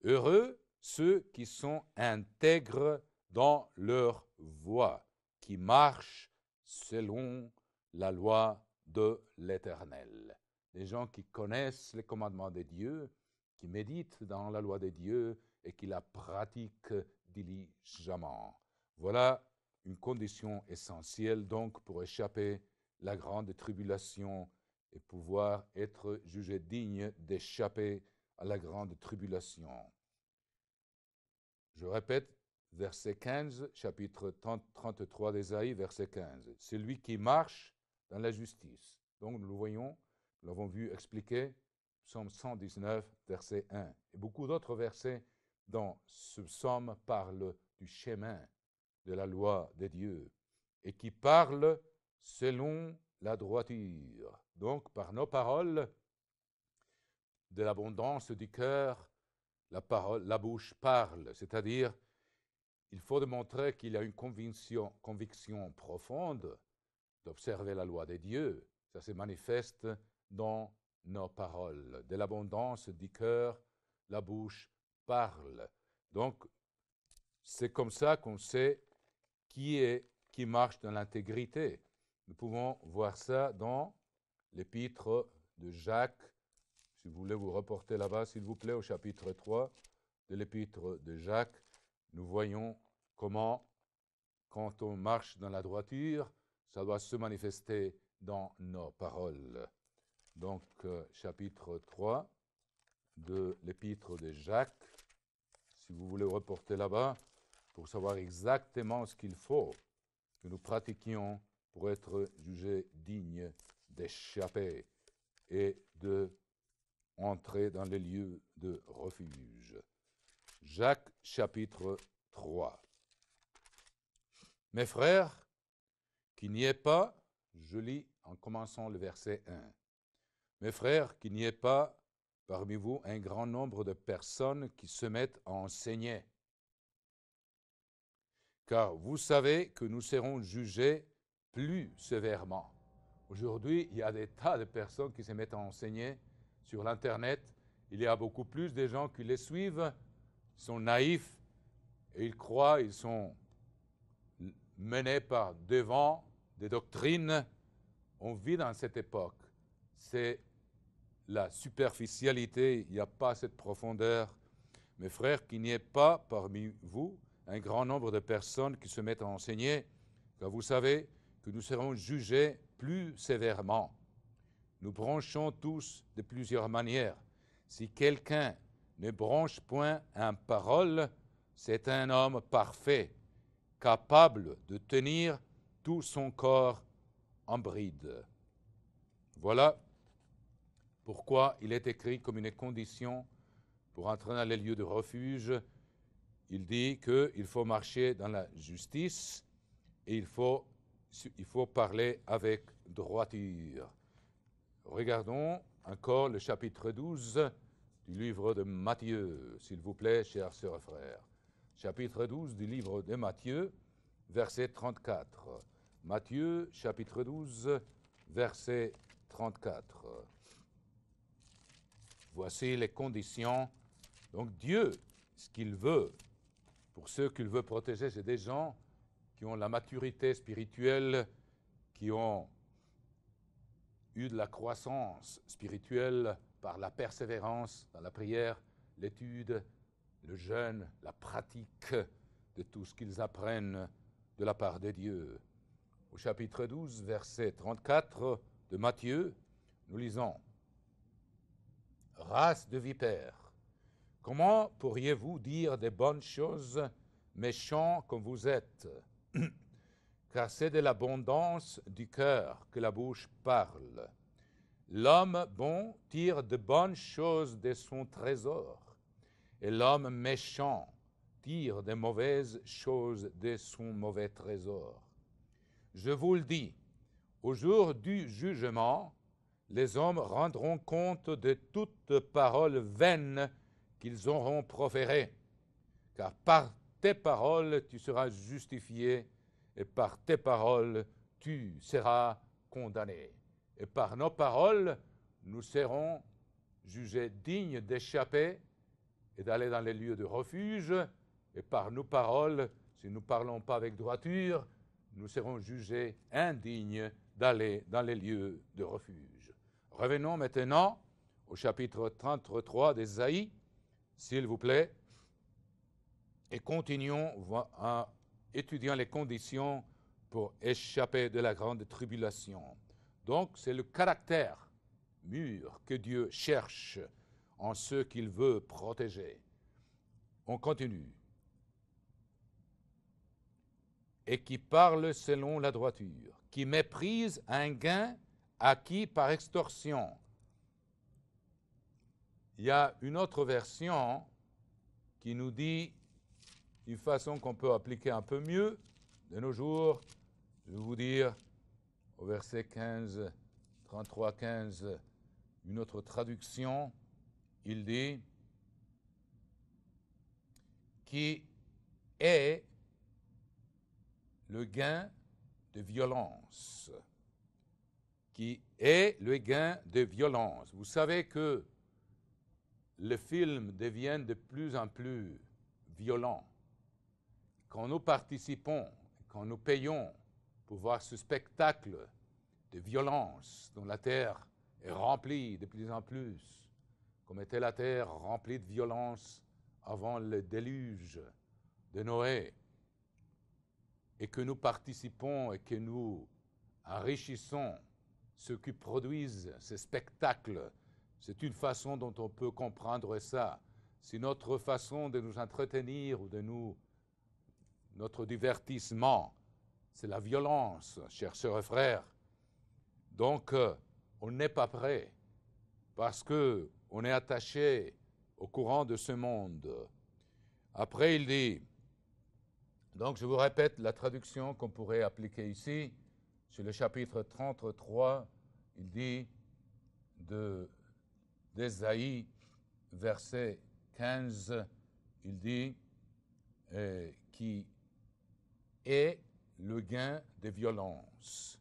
Heureux ceux qui sont intègres dans leur voie, qui marchent selon la loi de l'Éternel. Les gens qui connaissent les commandements de Dieu, qui méditent dans la loi de Dieu et qui la pratiquent diligemment. Voilà une condition essentielle donc pour échapper à la grande tribulation et pouvoir être jugé digne d'échapper à la grande tribulation. Je répète, verset 15, chapitre 33 d'Ésaïe, verset 15. Celui qui marche dans la justice. Donc nous le voyons, nous l'avons vu expliquer, psaume 119, verset 1. Et beaucoup d'autres versets dans ce psaume parlent du chemin de la loi de Dieu et qui parlent selon la droiture. Donc par nos paroles, de l'abondance du cœur, la bouche parle, c'est-à-dire il faut démontrer qu'il y a une conviction profonde d'observer la loi de Dieu. Ça se manifeste dans nos paroles. De l'abondance du cœur, la bouche parle. Donc, c'est comme ça qu'on sait qui marche dans l'intégrité. Nous pouvons voir ça dans l'épître de Jacques. Si vous voulez vous reporter là-bas, s'il vous plaît, au chapitre 3 de l'épître de Jacques, nous voyons comment, quand on marche dans la droiture, ça doit se manifester dans nos paroles. Donc, chapitre 3 de l'épître de Jacques, si vous voulez reporter là-bas, pour savoir exactement ce qu'il faut que nous pratiquions pour être jugés dignes d'échapper et de entrer dans les lieux de refuge. Jacques, chapitre 3. Mes frères, qu'il n'y ait pas, je lis en commençant le verset 1. Mes frères, qu'il n'y ait pas parmi vous un grand nombre de personnes qui se mettent à enseigner. Car vous savez que nous serons jugés plus sévèrement. Aujourd'hui, il y a des tas de personnes qui se mettent à enseigner sur l'Internet. Il y a beaucoup plus de gens qui les suivent, ils sont naïfs et ils croient, ils sont menés par devant des doctrines. On vit dans cette époque. C'est la superficialité, il n'y a pas cette profondeur. Mes frères, qu'il n'y ait pas parmi vous un grand nombre de personnes qui se mettent à enseigner car vous savez que nous serons jugés plus sévèrement. Nous branchons tous de plusieurs manières. Si quelqu'un ne branche point une parole, c'est un homme parfait, capable de tenir tout son corps en bride. Voilà pourquoi il est écrit comme une condition pour entrer dans les lieux de refuge. Il dit qu'il faut marcher dans la justice et il faut parler avec droiture. Regardons encore le chapitre 12 du livre de Matthieu, s'il vous plaît, chers sœurs et frères. Chapitre 12 du livre de Matthieu, verset 34. Matthieu, chapitre 12, verset 34. Voici les conditions. Donc Dieu, ce qu'il veut, pour ceux qu'il veut protéger, c'est des gens qui ont la maturité spirituelle, qui ont eu de la croissance spirituelle par la persévérance dans la prière, l'étude, le jeûne, la pratique de tout ce qu'ils apprennent de la part de Dieu. Au chapitre 12, verset 34 de Matthieu, nous lisons « Race de vipères, comment pourriez-vous dire des bonnes choses, méchants comme vous êtes ? Car c'est de l'abondance du cœur que la bouche parle. L'homme bon tire de bonnes choses de son trésor, et l'homme méchant tire de mauvaises choses de son mauvais trésor. Je vous le dis, au jour du jugement, les hommes rendront compte de toute parole vaine qu'ils auront proférée, car par tes paroles tu seras justifié, et par tes paroles tu seras condamné. Et par nos paroles, nous serons jugés dignes d'échapper et d'aller dans les lieux de refuge, et par nos paroles, si nous ne parlons pas avec droiture, nous serons jugés indignes d'aller dans les lieux de refuge. Revenons maintenant au chapitre 33 d'Ésaïe, s'il vous plaît, et continuons en étudiant les conditions pour échapper de la grande tribulation. Donc, c'est le caractère mûr que Dieu cherche en ceux qu'il veut protéger. On continue. Et qui parle selon la droiture, qui méprise un gain acquis par extorsion. Il y a une autre version qui nous dit, d'une façon qu'on peut appliquer un peu mieux de nos jours, je vais vous dire au verset 15, 33, 15, une autre traduction, il dit, qui est le gain de violence. Qui est le gain de violence. Vous savez que les films deviennent de plus en plus violents. Quand nous participons, quand nous payons pour voir ce spectacle de violence dont la terre est remplie de plus en plus, comme était la terre remplie de violence avant le déluge de Noé, et que nous participons et que nous enrichissons ceux qui produisent ces spectacles, c'est une façon dont on peut comprendre ça. C'est notre façon de nous entretenir ou de notre divertissement. C'est la violence, chers sœurs et frères. Donc, on n'est pas prêt parce qu'on est attaché au courant de ce monde. Après, il dit, donc je vous répète la traduction qu'on pourrait appliquer ici, sur le chapitre 33, il dit d'Ésaïe, verset 15, il dit qui est le gain des violences.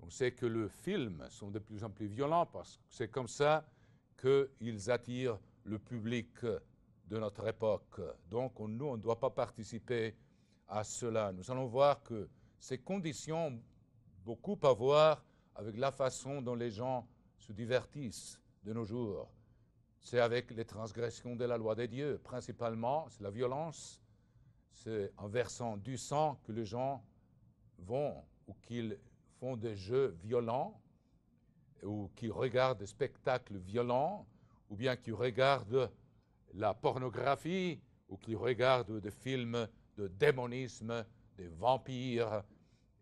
On sait que les films sont de plus en plus violents parce que c'est comme ça qu'ils attirent le public de notre époque. Donc nous, on ne doit pas participer à cela. Nous allons voir que ces conditions ont beaucoup à voir avec la façon dont les gens se divertissent de nos jours. C'est avec les transgressions de la loi de Dieu, principalement, c'est la violence, c'est en versant du sang que les gens vont ou qu'ils font des jeux violents, ou qui regardent des spectacles violents, ou bien qui regardent la pornographie, ou qui regardent des films de démonisme, des vampires,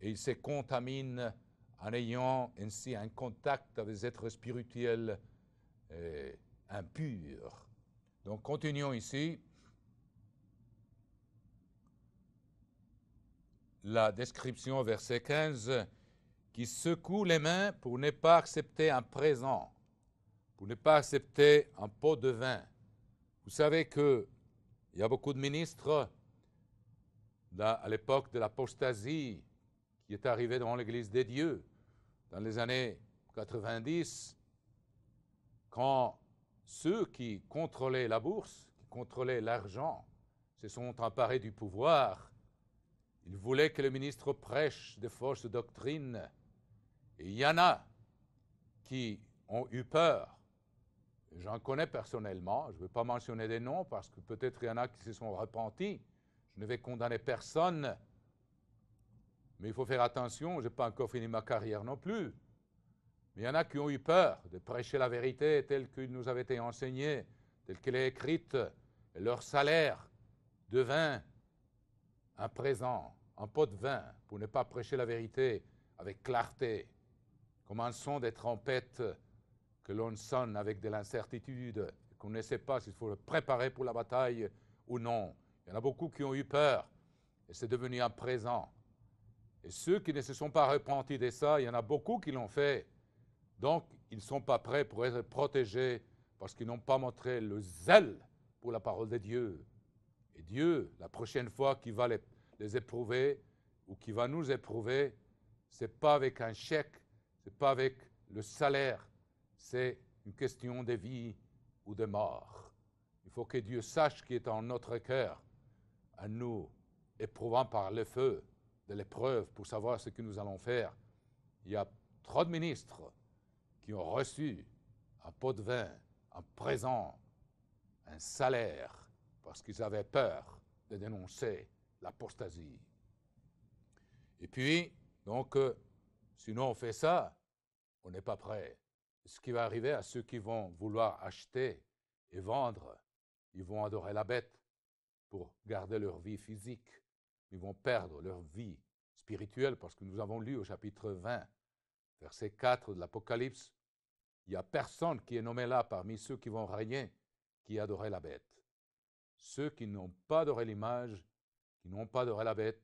et ils se contaminent en ayant ainsi un contact avec des êtres spirituels impurs. Donc continuons ici. La description, verset 15, qui secoue les mains pour ne pas accepter un présent, pour ne pas accepter un pot de vin. Vous savez qu'il y a beaucoup de ministres à l'époque de l'apostasie qui est arrivé dans l'Église des dieux dans les années 90, quand ceux qui contrôlaient la bourse, qui contrôlaient l'argent, se sont emparés du pouvoir. Ils voulaient que le ministre prêche des fausses doctrines. Et il y en a qui ont eu peur. J'en connais personnellement. Je ne veux pas mentionner des noms parce que peut-être il y en a qui se sont repentis. Je ne vais condamner personne. Mais il faut faire attention. Je n'ai pas encore fini ma carrière non plus. Mais il y en a qui ont eu peur de prêcher la vérité telle qu'il nous avait été enseignée, telle qu'elle est écrite. Et leur salaire devint un présent, un pot de vin, pour ne pas prêcher la vérité avec clarté, comme un son des trompettes que l'on sonne avec de l'incertitude, qu'on ne sait pas s'il faut le préparer pour la bataille ou non. Il y en a beaucoup qui ont eu peur, et c'est devenu un présent. Et ceux qui ne se sont pas repentis de ça, il y en a beaucoup qui l'ont fait. Donc, ils ne sont pas prêts pour être protégés parce qu'ils n'ont pas montré le zèle pour la parole de Dieu. Et Dieu, la prochaine fois qu'il va les éprouver ou qu'il va nous éprouver, ce n'est pas avec un chèque, ce n'est pas avec le salaire, c'est une question de vie ou de mort. Il faut que Dieu sache qui est en notre cœur, à nous, éprouvant par le feu de l'épreuve pour savoir ce que nous allons faire. Il y a trop de ministres qui ont reçu un pot de vin, un présent, un salaire, parce qu'ils avaient peur de dénoncer l'apostasie. Et puis, donc, sinon on fait ça, on n'est pas prêt. Ce qui va arriver à ceux qui vont vouloir acheter et vendre, ils vont adorer la bête pour garder leur vie physique. Ils vont perdre leur vie spirituelle, parce que nous avons lu au chapitre 20, verset 4 de l'Apocalypse, il n'y a personne qui est nommé là parmi ceux qui vont régner qui adorait la bête. Ceux qui n'ont pas adoré l'image, qui n'ont pas adoré la bête,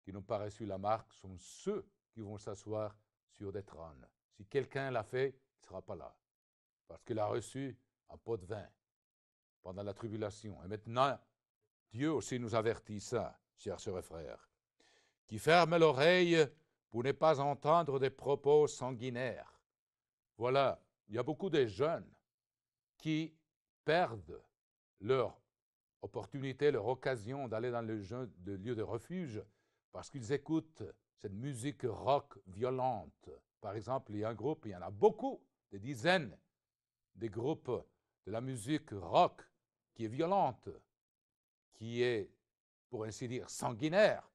qui n'ont pas reçu la marque, sont ceux qui vont s'asseoir sur des trônes. Si quelqu'un l'a fait, il ne sera pas là, parce qu'il a reçu un pot de vin pendant la tribulation. Et maintenant, Dieu aussi nous avertit ça, chers sœurs et frères, qui ferme l'oreille pour ne pas entendre des propos sanguinaires. Voilà, il y a beaucoup de jeunes qui perdent leur opportunité, leur occasion d'aller dans le lieu de refuge parce qu'ils écoutent cette musique rock violente. Par exemple, il y a un groupe, il y en a beaucoup, des dizaines de groupes de la musique rock qui est violente, qui est, pour ainsi dire, sanguinaire.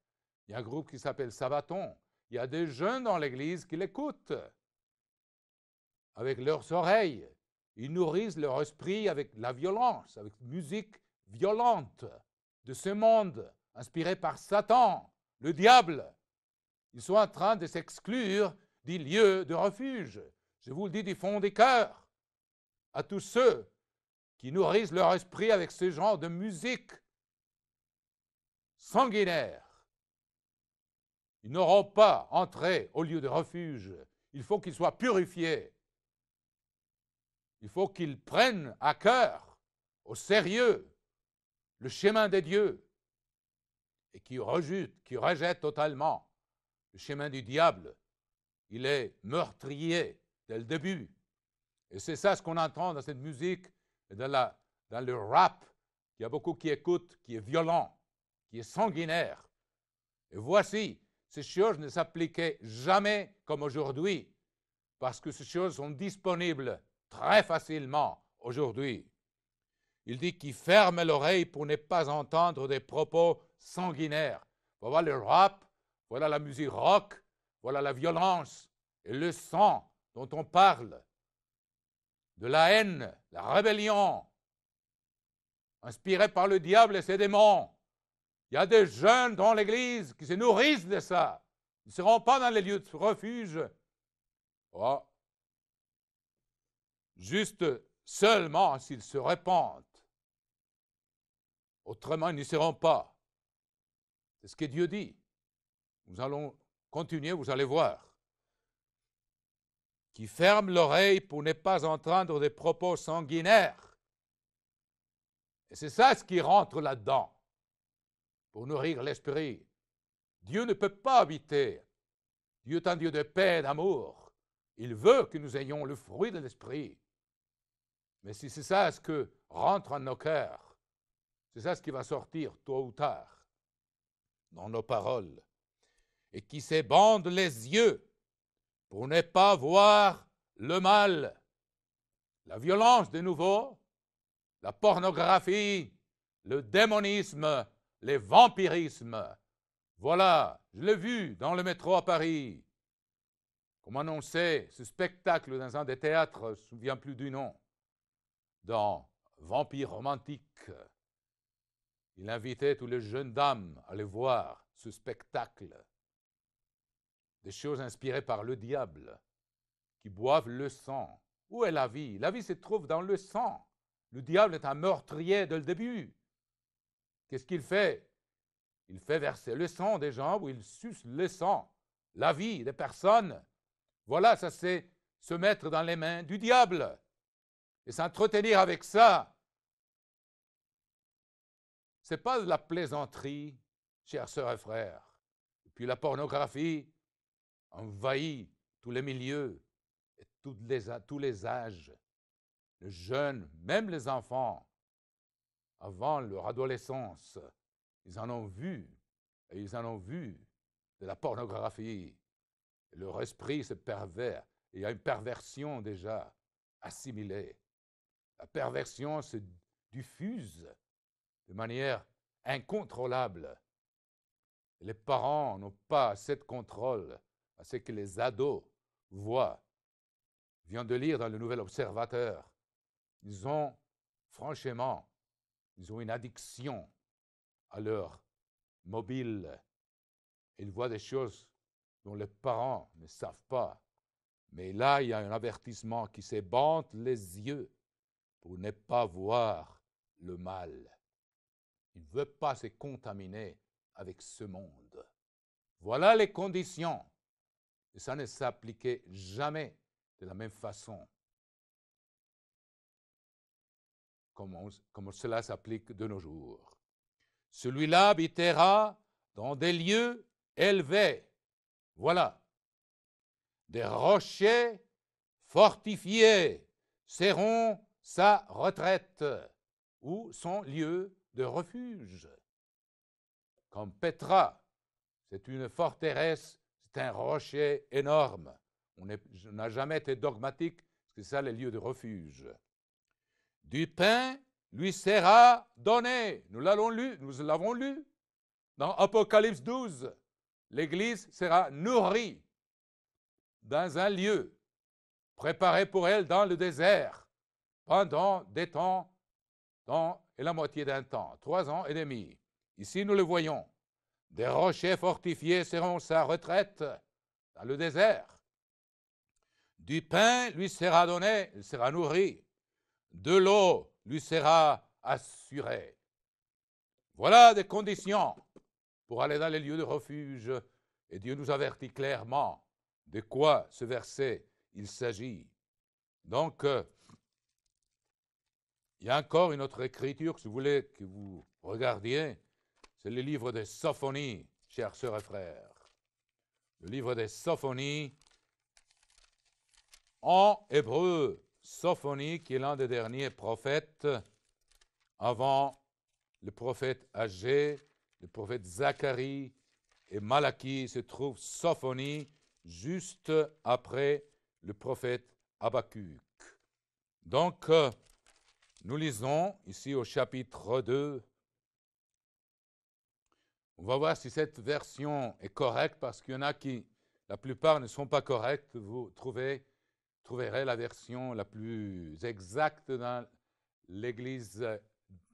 Il y a un groupe qui s'appelle Sabaton. Il y a des jeunes dans l'église qui l'écoutent avec leurs oreilles. Ils nourrissent leur esprit avec la violence, avec musique violente de ce monde, inspiré par Satan, le diable. Ils sont en train de s'exclure des lieux de refuge. Je vous le dis du fond des cœurs, à tous ceux qui nourrissent leur esprit avec ce genre de musique sanguinaire. Ils n'auront pas entré au lieu de refuge. Il faut qu'ils soient purifiés. Il faut qu'ils prennent à cœur, au sérieux, le chemin de Dieu et qu'ils rejettent totalement le chemin du diable. Il est meurtrier dès le début. Et c'est ça ce qu'on entend dans cette musique, dans le rap. Il y a beaucoup qui écoutent, qui est violent, qui est sanguinaire. Et voici, ces choses ne s'appliquaient jamais comme aujourd'hui, parce que ces choses sont disponibles très facilement aujourd'hui. Il dit qu'il ferme l'oreille pour ne pas entendre des propos sanguinaires. On va voir le rap, Voilà la musique rock, voilà la violence et le sang dont on parle, de la haine, la rébellion, inspirée par le diable et ses démons. Il y a des jeunes dans l'Église qui se nourrissent de ça. Ils ne seront pas dans les lieux de refuge. Oh. Juste seulement s'ils se répandent. Autrement, ils n'y seront pas. C'est ce que Dieu dit. Nous allons continuer, vous allez voir. Qui ferme l'oreille pour ne pas entendre des propos sanguinaires. Et c'est ça ce qui rentre là-dedans, pour nourrir l'esprit. Dieu ne peut pas habiter. Dieu est un Dieu de paix et d'amour. Il veut que nous ayons le fruit de l'esprit. Mais si c'est ça ce que rentre en nos cœurs, c'est ça ce qui va sortir tôt ou tard dans nos paroles. Et qui s'ébandent les yeux pour ne pas voir le mal, la violence de nouveau, la pornographie, le démonisme, les vampirismes. Voilà, je l'ai vu dans le métro à Paris. Comme annonçait ce spectacle dans un des théâtres, je ne me souviens plus du nom, dans Vampire romantique. Il invitait toutes les jeunes dames à aller voir ce spectacle. Des choses inspirées par le diable, qui boivent le sang. Où est la vie? La vie se trouve dans le sang. Le diable est un meurtrier dès le début. Qu'est-ce qu'il fait? Il fait verser le sang des gens, ou il suce le sang, la vie des personnes. Voilà, ça c'est se mettre dans les mains du diable. Et s'entretenir avec ça, ce n'est pas de la plaisanterie, chères sœurs et frères. Et puis la pornographie envahit tous les milieux et tous les âges. Les jeunes, même les enfants, avant leur adolescence, ils en ont vu, et ils en ont vu de la pornographie. Et leur esprit se pervers. Il y a une perversion déjà assimilée. La perversion se diffuse de manière incontrôlable. Et les parents n'ont pas assez de contrôle à ce que les ados voient. Je viens de lire dans le Nouvel Observateur. Ils ont, franchement, une addiction à leur mobile. Ils voient des choses dont les parents ne savent pas. Mais là, il y a un avertissement qui s'ébande les yeux pour ne pas voir le mal. Il ne veut pas se contaminer avec ce monde. Voilà les conditions. Et ça ne s'appliquait jamais de la même façon comme cela s'applique de nos jours. Celui-là habitera dans des lieux élevés. Voilà. Des rochers fortifiés seront sa retraite ou son lieu de refuge. Comme Petra, c'est une forteresse, c'est un rocher énorme. On n'a jamais été dogmatique, c'est ça les lieux de refuge. Du pain lui sera donné. Nous l'avons lu dans Apocalypse 12. L'Église sera nourrie dans un lieu préparé pour elle dans le désert pendant des temps, et la moitié d'un temps, 3 ans et demi. Ici, nous le voyons. Des rochers fortifiés seront sa retraite dans le désert. Du pain lui sera donné, il sera nourri. De l'eau lui sera assurée. Voilà des conditions pour aller dans les lieux de refuge. Et Dieu nous avertit clairement de quoi ce verset il s'agit. Donc, il y a encore une autre écriture, si vous voulez que vous regardiez, c'est le livre des Sophonies, chers sœurs et frères. Le livre des Sophonies, en hébreu, Sophonie, qui est l'un des derniers prophètes, avant le prophète Agé, le prophète Zacharie et Malachie, se trouve Sophonie, juste après le prophète Habakkuk. Donc, nous lisons ici au chapitre 2, On va voir si cette version est correcte, parce qu'il y en a qui, la plupart ne sont pas correctes. Vous trouverez la version la plus exacte dans l'Église,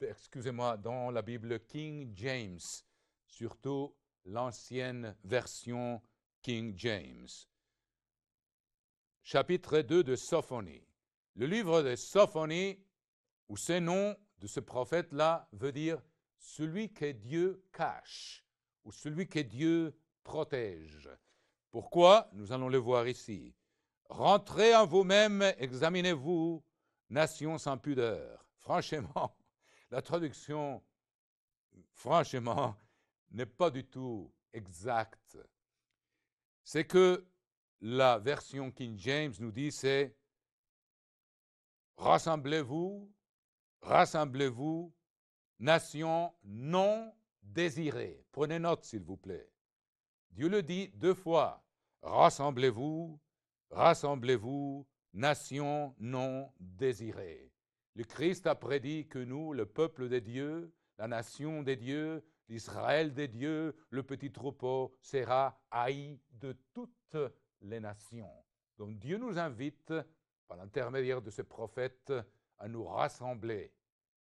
excusez-moi, dans la Bible King James, surtout l'ancienne version King James. Chapitre 2 de Sophonie. Le livre de Sophonie, ou ce nom de ce prophète-là, veut dire « celui que Dieu cache » ou « celui que Dieu protège ». Pourquoi? Nous allons le voir ici. « Rentrez en vous-même, examinez-vous, nation sans pudeur ». Franchement, la traduction, franchement, n'est pas du tout exacte. C'est que la version King James nous dit, c'est « Rassemblez-vous, rassemblez-vous, nation non désirée ». Prenez note, s'il vous plaît. Dieu le dit 2 fois. « Rassemblez-vous, rassemblez-vous, nation non désirée ». Le Christ a prédit que nous, le peuple de Dieu, la nation de Dieu, l'Israël de Dieu, le petit troupeau, sera haï de toutes les nations. Donc Dieu nous invite, par l'intermédiaire de ce prophète, à nous rassembler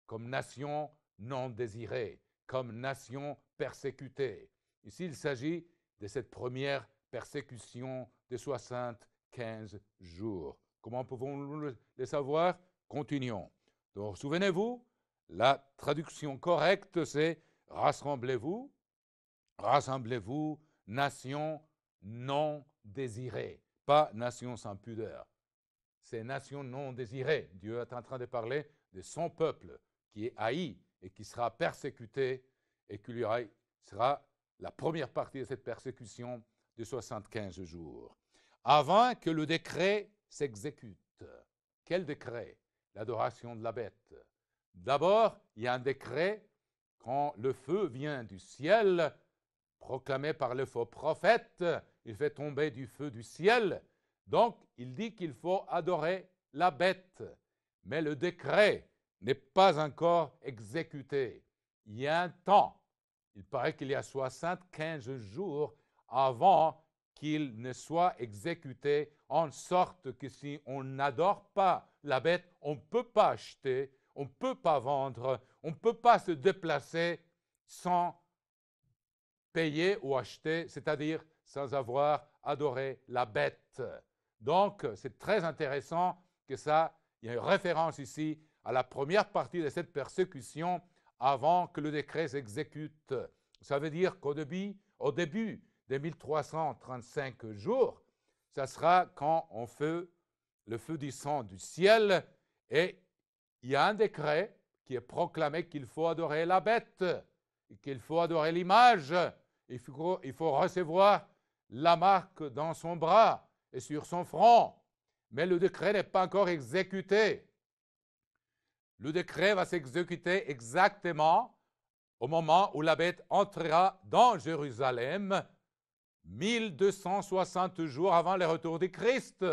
comme nation non désirée, comme nation persécutée. Ici, il s'agit de cette première persécution de 75 jours. Comment pouvons-nous le savoir? Continuons. Donc, souvenez-vous, la traduction correcte, c'est « Rassemblez-vous, rassemblez-vous, nation non désirée ». Pas nation sans pudeur. C'est nation non désirée. Dieu est en train de parler de son peuple qui est haï et qui sera persécuté et qui lui sera la première partie de cette persécution de 75 jours. Avant que le décret s'exécute. Quel décret? L'adoration de la bête. D'abord, il y a un décret quand le feu vient du ciel, proclamé par le faux prophète, il fait tomber du feu du ciel. Donc, il dit qu'il faut adorer la bête. Mais le décret n'est pas encore exécuté. Il y a un temps. Il paraît qu'il y a 75 jours avant qu'il ne soit exécuté, en sorte que si on n'adore pas la bête, on ne peut pas acheter, on ne peut pas vendre, on ne peut pas se déplacer sans payer ou acheter, c'est-à-dire sans avoir adoré la bête. Donc, c'est très intéressant que ça, il y a une référence ici à la première partie de cette persécution avant que le décret s'exécute. Ça veut dire qu'au début des 1335 jours, ça sera quand on fait le feu du sang du ciel et il y a un décret qui est proclamé qu'il faut adorer la bête, qu'il faut adorer l'image, il faut recevoir la marque dans son bras et sur son front. Mais le décret n'est pas encore exécuté. Le décret va s'exécuter exactement au moment où la bête entrera dans Jérusalem, 1260 jours avant le retour du Christ.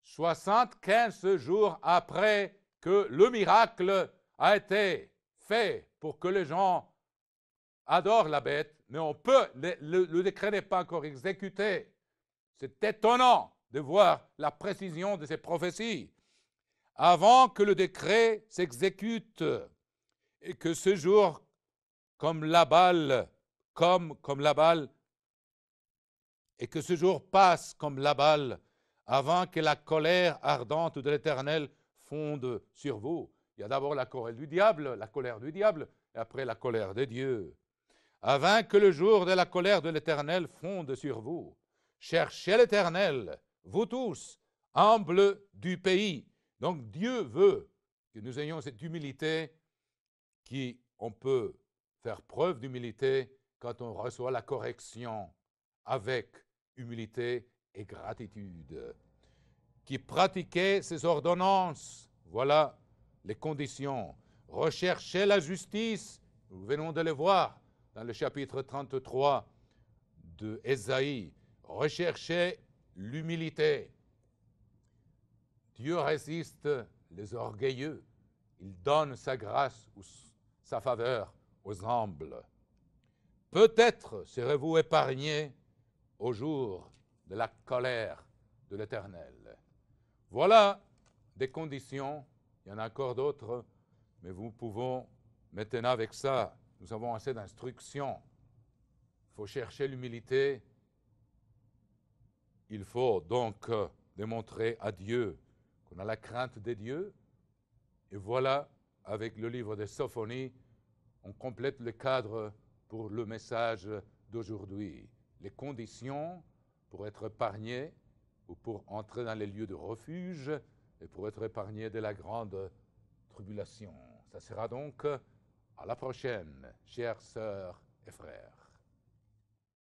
75 jours après que le miracle a été fait pour que les gens adorent la bête, mais le décret n'est pas encore exécuté. C'est étonnant de voir la précision de ces prophéties. Avant que le décret s'exécute et que ce jour, comme la balle, et que ce jour passe comme la balle, avant que la colère ardente de l'Éternel fonde sur vous. Il y a d'abord la colère du diable, et après la colère de Dieu. Avant que le jour de la colère de l'Éternel fonde sur vous. Cherchez l'Éternel, vous tous, humbles du pays. Donc Dieu veut que nous ayons cette humilité, on peut faire preuve d'humilité quand on reçoit la correction avec humilité et gratitude. Qui pratiquait ses ordonnances, voilà les conditions. Recherchez la justice, nous venons de le voir dans le chapitre 33 de Ésaïe. Recherchez l'humilité. Dieu résiste les orgueilleux. Il donne sa grâce ou sa faveur aux humbles. peut-être serez-vous épargnés au jour de la colère de l'Éternel. Voilà des conditions, il y en a encore d'autres, mais nous pouvons maintenant avec ça, nous avons assez d'instructions. Il faut chercher l'humilité. Il faut donc démontrer à Dieu qu'on a la crainte des dieux. Et voilà, avec le livre de Sophonie, on complète le cadre pour le message d'aujourd'hui. Les conditions pour être épargné ou pour entrer dans les lieux de refuge et pour être épargné de la grande tribulation. Ça sera donc à la prochaine, chères sœurs et frères.